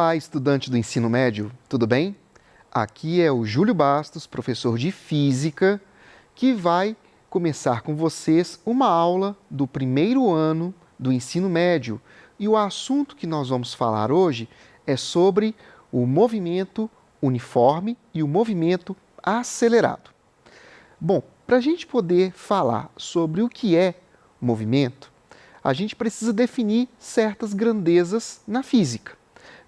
Olá, estudante do ensino médio, tudo bem? Aqui é o Júlio Bastos, professor de Física, que vai começar com vocês uma aula do primeiro ano do ensino médio. E o assunto que nós vamos falar hoje é sobre o movimento uniforme e o movimento acelerado. Bom, para a gente poder falar sobre o que é movimento, a gente precisa definir certas grandezas na física.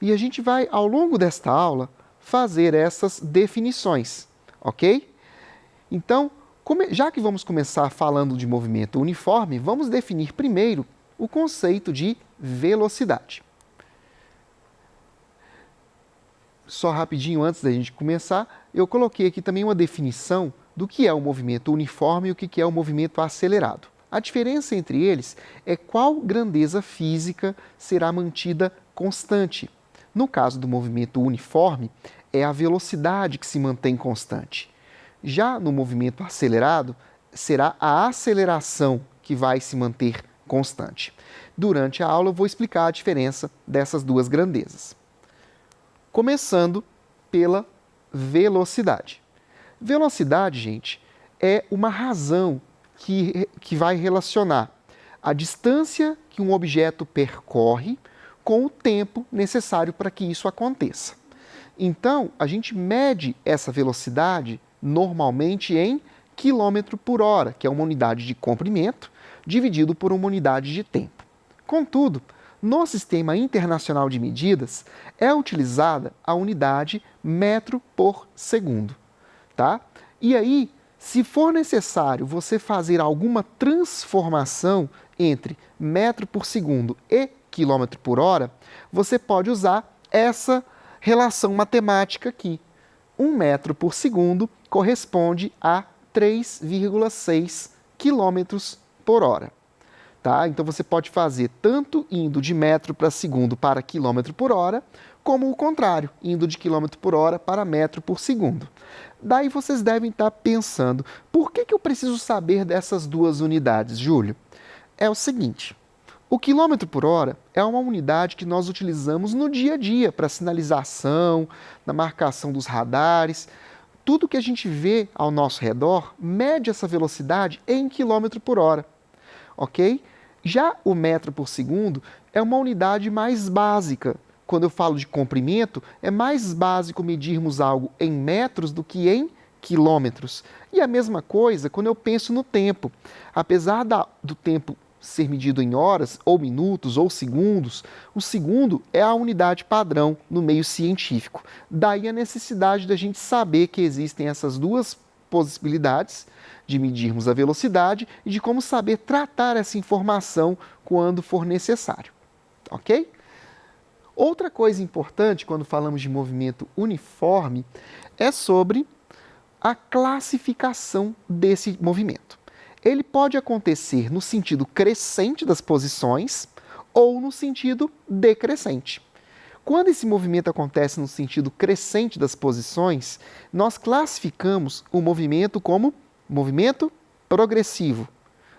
E a gente vai, ao longo desta aula, fazer essas definições, ok? Então, já que vamos começar falando de movimento uniforme, vamos definir primeiro o conceito de velocidade. Só rapidinho antes da gente começar, eu coloquei aqui também uma definição do que é o movimento uniforme e o que é o movimento acelerado. A diferença entre eles é qual grandeza física será mantida constante. No caso do movimento uniforme, é a velocidade que se mantém constante. Já no movimento acelerado, será a aceleração que vai se manter constante. Durante a aula, eu vou explicar a diferença dessas duas grandezas. Começando pela velocidade. Velocidade, gente, é uma razão que vai relacionar a distância que um objeto percorre com o tempo necessário para que isso aconteça. Então, a gente mede essa velocidade normalmente em quilômetro por hora, que é uma unidade de comprimento, dividido por uma unidade de tempo. Contudo, no Sistema Internacional de Medidas, é utilizada a unidade metro por segundo, tá? E aí, se for necessário você fazer alguma transformação entre metro por segundo e quilômetro por hora, você pode usar essa relação matemática aqui. 1 metro por segundo corresponde a 3,6 quilômetros por hora. Tá? Então você pode fazer tanto indo de metro para segundo para quilômetro por hora, como o contrário, indo de quilômetro por hora para metro por segundo. Daí vocês devem estar pensando, por que eu preciso saber dessas duas unidades, Júlio? É o seguinte, o quilômetro por hora é uma unidade que nós utilizamos no dia a dia para sinalização, na marcação dos radares. Tudo que a gente vê ao nosso redor mede essa velocidade em quilômetro por hora, ok? Já o metro por segundo é uma unidade mais básica. Quando eu falo de comprimento, é mais básico medirmos algo em metros do que em quilômetros. E a mesma coisa quando eu penso no tempo. Apesar do tempo ser medido em horas, ou minutos, ou segundos, o segundo é a unidade padrão no meio científico. Daí a necessidade da gente saber que existem essas duas possibilidades de medirmos a velocidade e de como saber tratar essa informação quando for necessário. Ok? Outra coisa importante quando falamos de movimento uniforme é sobre a classificação desse movimento. Ele pode acontecer no sentido crescente das posições ou no sentido decrescente. Quando esse movimento acontece no sentido crescente das posições, nós classificamos o movimento como movimento progressivo.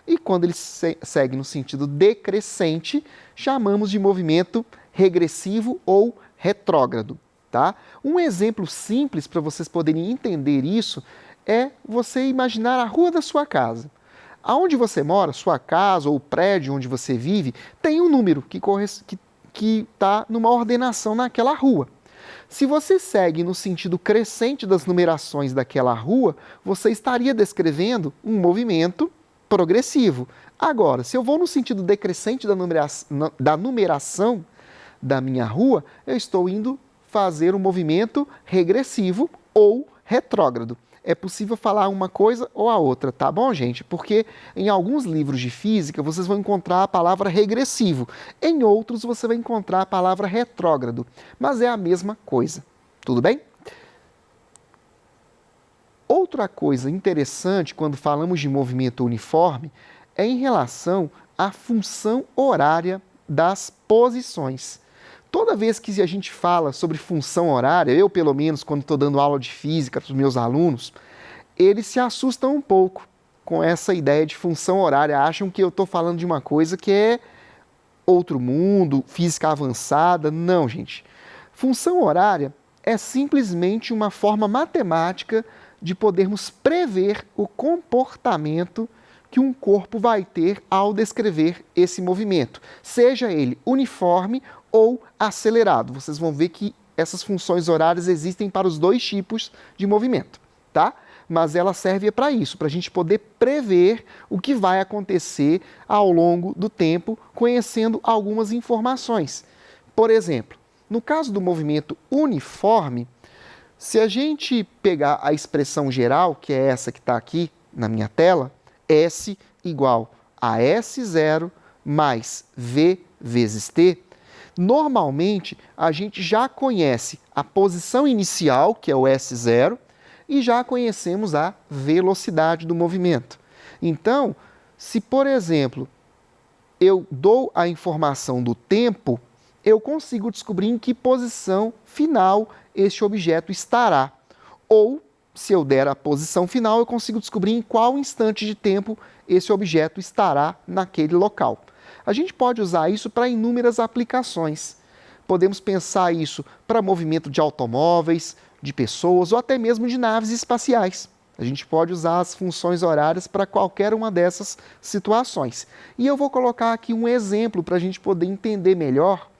E quando ele segue no sentido decrescente, chamamos de movimento regressivo ou retrógrado. Tá? Um exemplo simples para vocês poderem entender isso é você imaginar a rua da sua casa. Aonde você mora, sua casa ou o prédio onde você vive, tem um número que está numa ordenação naquela rua. Se você segue no sentido crescente das numerações daquela rua, você estaria descrevendo um movimento progressivo. Agora, se eu vou no sentido decrescente da numeração da minha rua, eu estou indo fazer um movimento regressivo ou retrógrado. É possível falar uma coisa ou a outra, tá bom, gente? Porque em alguns livros de física vocês vão encontrar a palavra regressivo, em outros você vai encontrar a palavra retrógrado, mas é a mesma coisa, tudo bem? Outra coisa interessante quando falamos de movimento uniforme é em relação à função horária das posições. Toda vez que a gente fala sobre função horária, eu pelo menos quando estou dando aula de física para os meus alunos, eles se assustam um pouco com essa ideia de função horária, acham que eu estou falando de uma coisa que é outro mundo, física avançada. Não, gente. Função horária é simplesmente uma forma matemática de podermos prever o comportamento que um corpo vai ter ao descrever esse movimento, seja ele uniforme ou acelerado. Vocês vão ver que essas funções horárias existem para os dois tipos de movimento, tá? Mas ela serve para isso, para a gente poder prever o que vai acontecer ao longo do tempo, conhecendo algumas informações. Por exemplo, no caso do movimento uniforme, se a gente pegar a expressão geral, que é essa que está aqui na minha tela, S igual a S0 mais V vezes T, normalmente a gente já conhece a posição inicial, que é o S0, e já conhecemos a velocidade do movimento. Então, se por exemplo, eu dou a informação do tempo, eu consigo descobrir em que posição final este objeto estará. Ou, se eu der a posição final, eu consigo descobrir em qual instante de tempo esse objeto estará naquele local. A gente pode usar isso para inúmeras aplicações. Podemos pensar isso para movimento de automóveis, de pessoas ou até mesmo de naves espaciais. A gente pode usar as funções horárias para qualquer uma dessas situações. E eu vou colocar aqui um exemplo para a gente poder entender melhor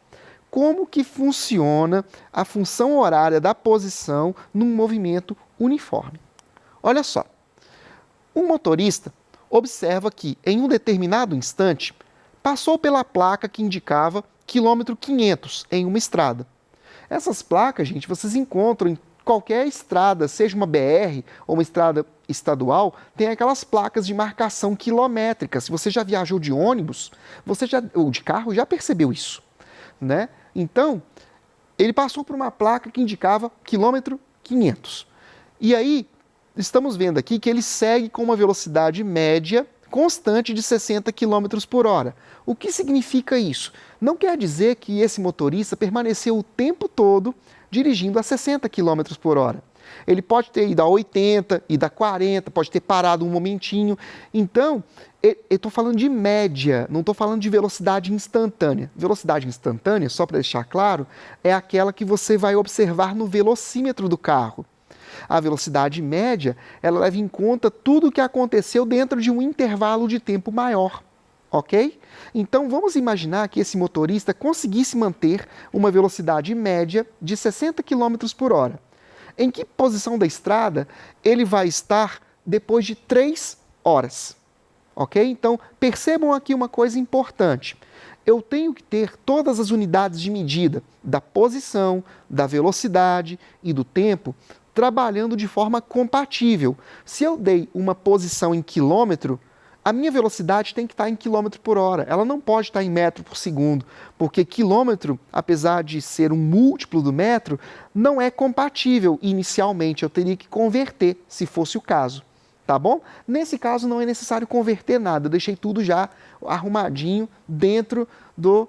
como que funciona a função horária da posição num movimento uniforme. Olha só, um motorista observa que, em um determinado instante, passou pela placa que indicava quilômetro 500 em uma estrada. Essas placas, gente, vocês encontram em qualquer estrada, seja uma BR ou uma estrada estadual, tem aquelas placas de marcação quilométrica. Se você já viajou de ônibus, ou de carro, já percebeu isso, né? Então, ele passou por uma placa que indicava quilômetro 500. E aí, estamos vendo aqui que ele segue com uma velocidade média constante de 60 km por hora. O que significa isso? Não quer dizer que esse motorista permaneceu o tempo todo dirigindo a 60 km por hora. Ele pode ter ido a 80, ido a 40, pode ter parado um momentinho. Então, eu estou falando de média, não estou falando de velocidade instantânea. Velocidade instantânea, só para deixar claro, é aquela que você vai observar no velocímetro do carro. A velocidade média, ela leva em conta tudo o que aconteceu dentro de um intervalo de tempo maior, ok? Então, vamos imaginar que esse motorista conseguisse manter uma velocidade média de 60 km por hora. Em que posição da estrada ele vai estar depois de 3 horas? Ok? Então, percebam aqui uma coisa importante. Eu tenho que ter todas as unidades de medida da posição, da velocidade e do tempo trabalhando de forma compatível. Se eu dei uma posição em quilômetro, a minha velocidade tem que estar em quilômetro por hora. Ela não pode estar em metro por segundo, porque quilômetro, apesar de ser um múltiplo do metro, não é compatível inicialmente. Eu teria que converter, se fosse o caso. Tá bom? Nesse caso não é necessário converter nada. Eu deixei tudo já arrumadinho dentro do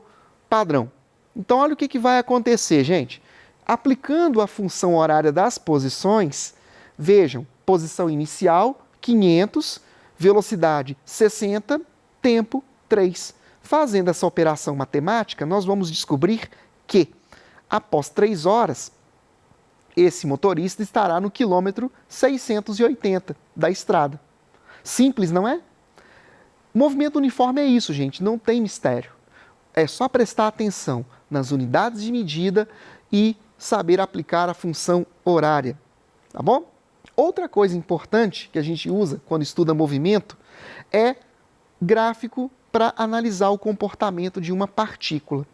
padrão. Então olha o que vai acontecer, gente. Aplicando a função horária das posições, vejam, posição inicial 500, velocidade 60, tempo 3. Fazendo essa operação matemática, nós vamos descobrir que, após 3 horas, esse motorista estará no quilômetro 680 da estrada. Simples, não é? Movimento uniforme é isso, gente, não tem mistério. É só prestar atenção nas unidades de medida e saber aplicar a função horária, tá bom? Outra coisa importante que a gente usa quando estuda movimento é gráfico para analisar o comportamento de uma partícula.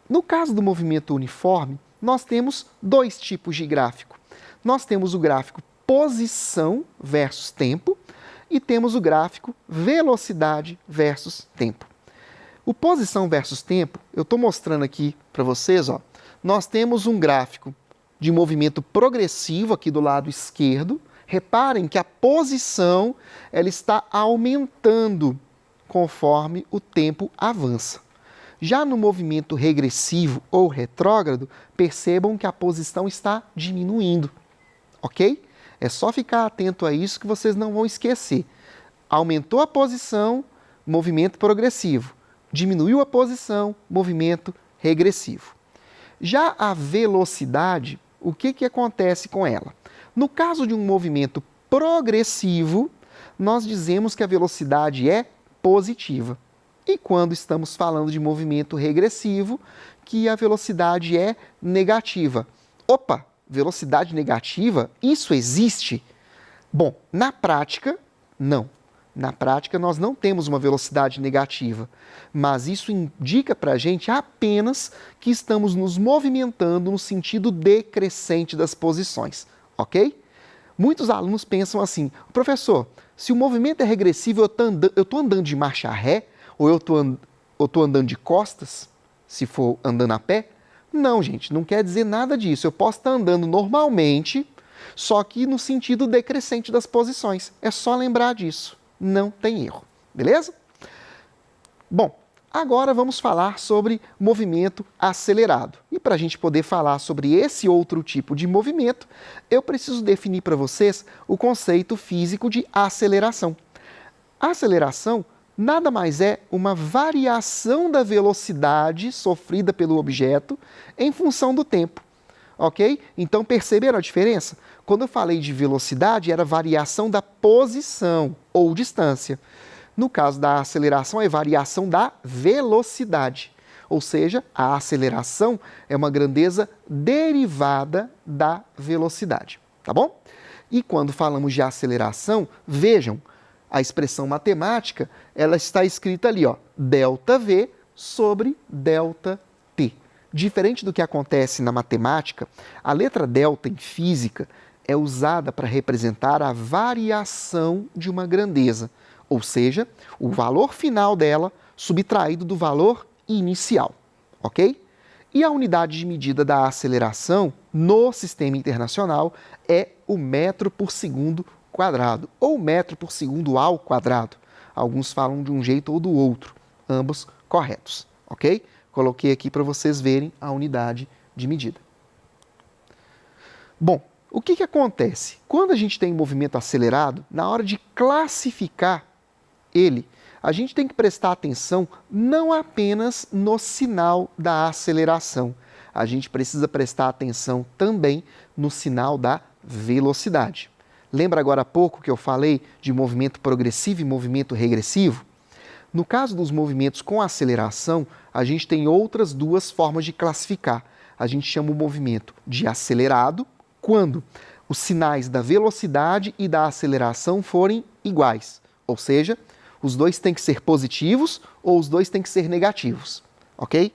No caso do movimento uniforme, nós temos 2 tipos de gráfico. Nós temos o gráfico posição versus tempo e temos o gráfico velocidade versus tempo. O posição versus tempo, eu estou mostrando aqui para vocês, ó, nós temos um gráfico de movimento progressivo aqui do lado esquerdo. Reparem que a posição ela está aumentando conforme o tempo avança. Já no movimento regressivo ou retrógrado, percebam que a posição está diminuindo, ok? É só ficar atento a isso que vocês não vão esquecer. Aumentou a posição, movimento progressivo. Diminuiu a posição, movimento regressivo. Já a velocidade, o que acontece com ela? No caso de um movimento progressivo, nós dizemos que a velocidade é positiva. E quando estamos falando de movimento regressivo, que a velocidade é negativa. Opa, velocidade negativa? Isso existe? Bom, na prática, não. Na prática, nós não temos uma velocidade negativa, mas isso indica para a gente apenas que estamos nos movimentando no sentido decrescente das posições, ok? Muitos alunos pensam assim, professor, se o movimento é regressivo, eu estou andando de marcha ré ou eu estou andando de costas, se for andando a pé? Não, gente, não quer dizer nada disso. Eu posso estar andando normalmente, só que no sentido decrescente das posições. É só lembrar disso. Não tem erro, beleza? Bom, agora vamos falar sobre movimento acelerado. E para a gente poder falar sobre esse outro tipo de movimento, eu preciso definir para vocês o conceito físico de aceleração. A aceleração nada mais é uma variação da velocidade sofrida pelo objeto em função do tempo. Ok? Então perceberam a diferença? Quando eu falei de velocidade, era variação da posição ou distância. No caso da aceleração, é variação da velocidade. Ou seja, a aceleração é uma grandeza derivada da velocidade. Tá bom? E quando falamos de aceleração, vejam, a expressão matemática, ela está escrita ali, ó, ΔV sobre ΔT. Diferente do que acontece na matemática, a letra delta em física é usada para representar a variação de uma grandeza, ou seja, o valor final dela subtraído do valor inicial, ok? E a unidade de medida da aceleração no sistema internacional é o metro por segundo quadrado, ou metro por segundo ao quadrado. Alguns falam de um jeito ou do outro, ambos corretos, ok? Coloquei aqui para vocês verem a unidade de medida. Bom, o que acontece? Quando a gente tem um movimento acelerado, na hora de classificar ele, a gente tem que prestar atenção não apenas no sinal da aceleração, a gente precisa prestar atenção também no sinal da velocidade. Lembra agora há pouco que eu falei de movimento progressivo e movimento regressivo? No caso dos movimentos com aceleração, a gente tem outras duas formas de classificar. A gente chama o movimento de acelerado quando os sinais da velocidade e da aceleração forem iguais. Ou seja, os dois têm que ser positivos ou os dois têm que ser negativos. Ok?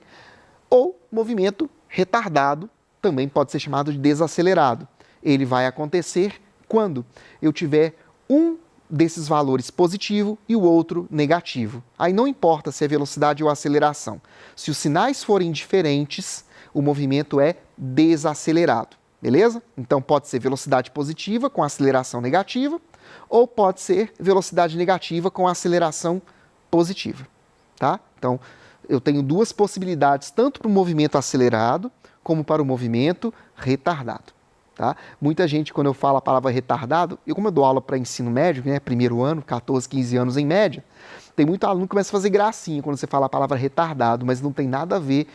Ou movimento retardado, também pode ser chamado de desacelerado. Ele vai acontecer quando eu tiver um desses valores positivo e o outro negativo. Aí não importa se é velocidade ou aceleração. Se os sinais forem diferentes, o movimento é desacelerado, beleza? Então pode ser velocidade positiva com aceleração negativa ou pode ser velocidade negativa com aceleração positiva, tá? Então eu tenho duas possibilidades, tanto para o movimento acelerado como para o movimento retardado. Tá? Muita gente, quando eu falo a palavra retardado, e como eu dou aula para ensino médio, né, primeiro ano, 14, 15 anos em média, tem muito aluno que começa a fazer gracinha quando você fala a palavra retardado, mas não tem nada a ver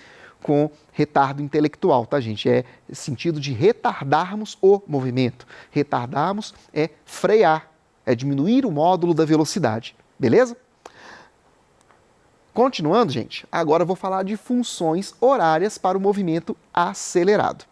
com retardo intelectual, tá, gente? É sentido de retardarmos o movimento. Retardarmos é frear, é diminuir o módulo da velocidade, beleza? Continuando, gente, agora eu vou falar de funções horárias para o movimento acelerado.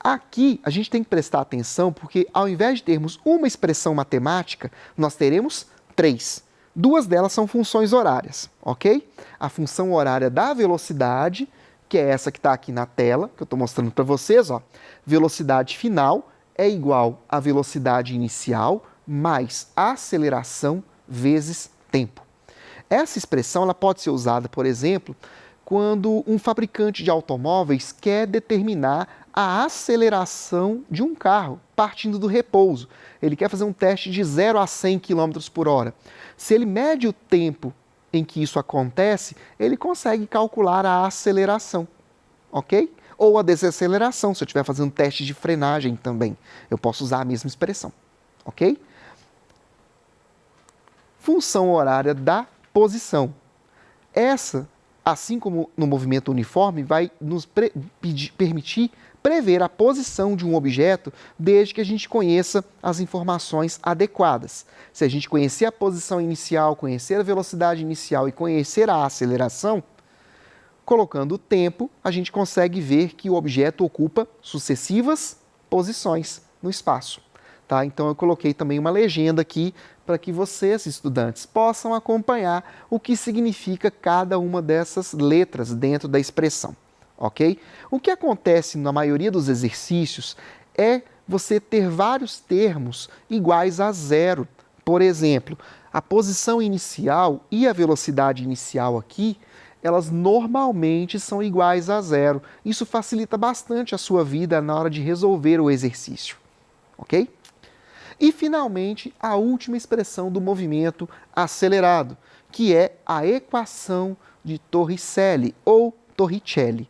Aqui a gente tem que prestar atenção porque ao invés de termos uma expressão matemática, nós teremos três. Duas delas são funções horárias, ok? A função horária da velocidade, que é essa que está aqui na tela, que eu estou mostrando para vocês, ó. Velocidade final é igual à velocidade inicial mais aceleração vezes tempo. Essa expressão ela pode ser usada, por exemplo, quando um fabricante de automóveis quer determinar a aceleração de um carro, partindo do repouso. Ele quer fazer um teste de 0 a 100 km por hora. Se ele mede o tempo em que isso acontece, ele consegue calcular a aceleração, ok? Ou a desaceleração, se eu estiver fazendo teste de frenagem também. Eu posso usar a mesma expressão, ok? Função horária da posição. Essa assim como no movimento uniforme, vai nos permitir prever a posição de um objeto desde que a gente conheça as informações adequadas. Se a gente conhecer a posição inicial, conhecer a velocidade inicial e conhecer a aceleração, colocando o tempo, a gente consegue ver que o objeto ocupa sucessivas posições no espaço. Tá? Então eu coloquei também uma legenda aqui para que vocês, estudantes, possam acompanhar o que significa cada uma dessas letras dentro da expressão. Ok? O que acontece na maioria dos exercícios é você ter vários termos iguais a zero. Por exemplo, a posição inicial e a velocidade inicial aqui, elas normalmente são iguais a zero. Isso facilita bastante a sua vida na hora de resolver o exercício. Ok? E, finalmente, a última expressão do movimento acelerado, que é a equação de Torricelli ou Torricelli.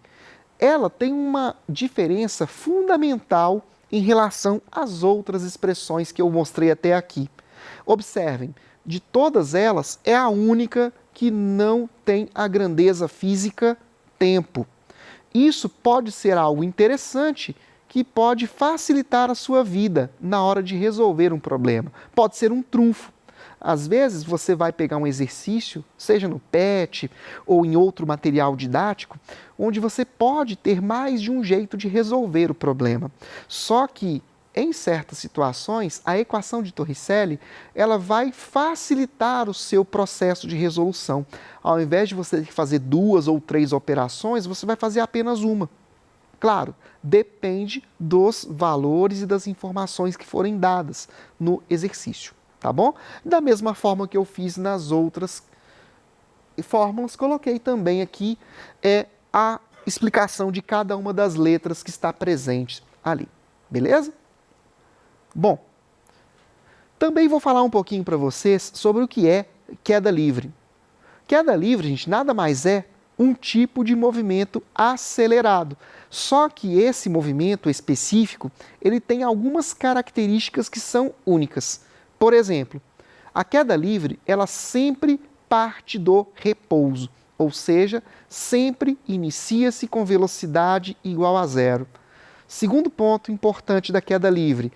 Ela tem uma diferença fundamental em relação às outras expressões que eu mostrei até aqui. Observem, de todas elas, é a única que não tem a grandeza física tempo. Isso pode ser algo interessante que pode facilitar a sua vida na hora de resolver um problema. Pode ser um trunfo. Às vezes você vai pegar um exercício, seja no PET ou em outro material didático, onde você pode ter mais de um jeito de resolver o problema. Só que, em certas situações, a equação de Torricelli, ela vai facilitar o seu processo de resolução. Ao invés de você fazer 2 ou 3 operações, você vai fazer apenas uma. Claro, depende dos valores e das informações que forem dadas no exercício. Tá bom? Da mesma forma que eu fiz nas outras fórmulas, coloquei também aqui a explicação de cada uma das letras que está presente ali. Beleza? Bom, também vou falar um pouquinho para vocês sobre o que é queda livre. Queda livre, gente, nada mais é um tipo de movimento acelerado. Só que esse movimento específico, ele tem algumas características que são únicas. Por exemplo, a queda livre, ela sempre parte do repouso, ou seja, sempre inicia-se com velocidade igual a zero. Segundo ponto importante da queda livre,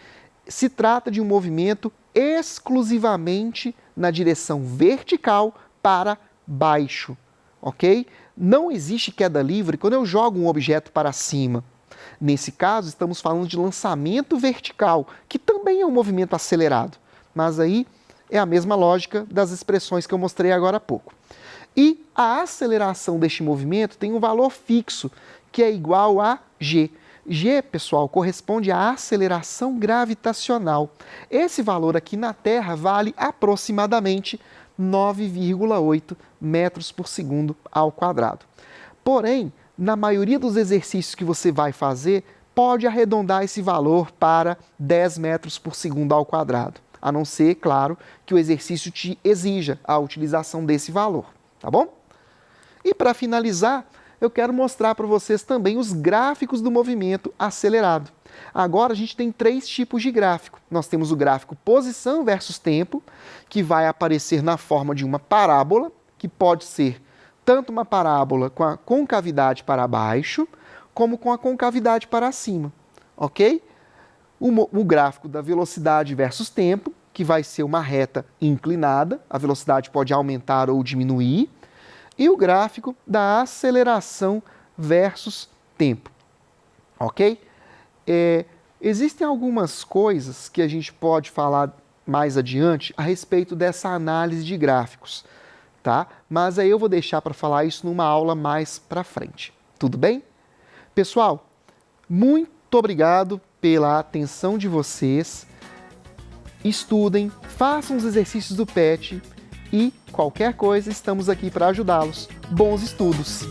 se trata de um movimento exclusivamente na direção vertical para baixo, ok? Não existe queda livre quando eu jogo um objeto para cima. Nesse caso, estamos falando de lançamento vertical, que também é um movimento acelerado. Mas aí é a mesma lógica das expressões que eu mostrei agora há pouco. E a aceleração deste movimento tem um valor fixo, que é igual a g. G, pessoal, corresponde à aceleração gravitacional. Esse valor aqui na Terra vale aproximadamente 9,8 metros por segundo ao quadrado. Porém, na maioria dos exercícios que você vai fazer, pode arredondar esse valor para 10 metros por segundo ao quadrado. A não ser, claro, que o exercício te exija a utilização desse valor, tá bom? E para finalizar, eu quero mostrar para vocês também os gráficos do movimento acelerado. Agora a gente tem 3 tipos de gráfico. Nós temos o gráfico posição versus tempo, que vai aparecer na forma de uma parábola, que pode ser tanto uma parábola com a concavidade para baixo, como com a concavidade para cima, ok? O gráfico da velocidade versus tempo, que vai ser uma reta inclinada, a velocidade pode aumentar ou diminuir, e o gráfico da aceleração versus tempo, ok? Existem algumas coisas que a gente pode falar mais adiante a respeito dessa análise de gráficos, tá? Mas aí eu vou deixar para falar isso numa aula mais para frente, tudo bem? Pessoal, muito obrigado pela atenção de vocês. Estudem, façam os exercícios do PET e qualquer coisa estamos aqui para ajudá-los. Bons estudos!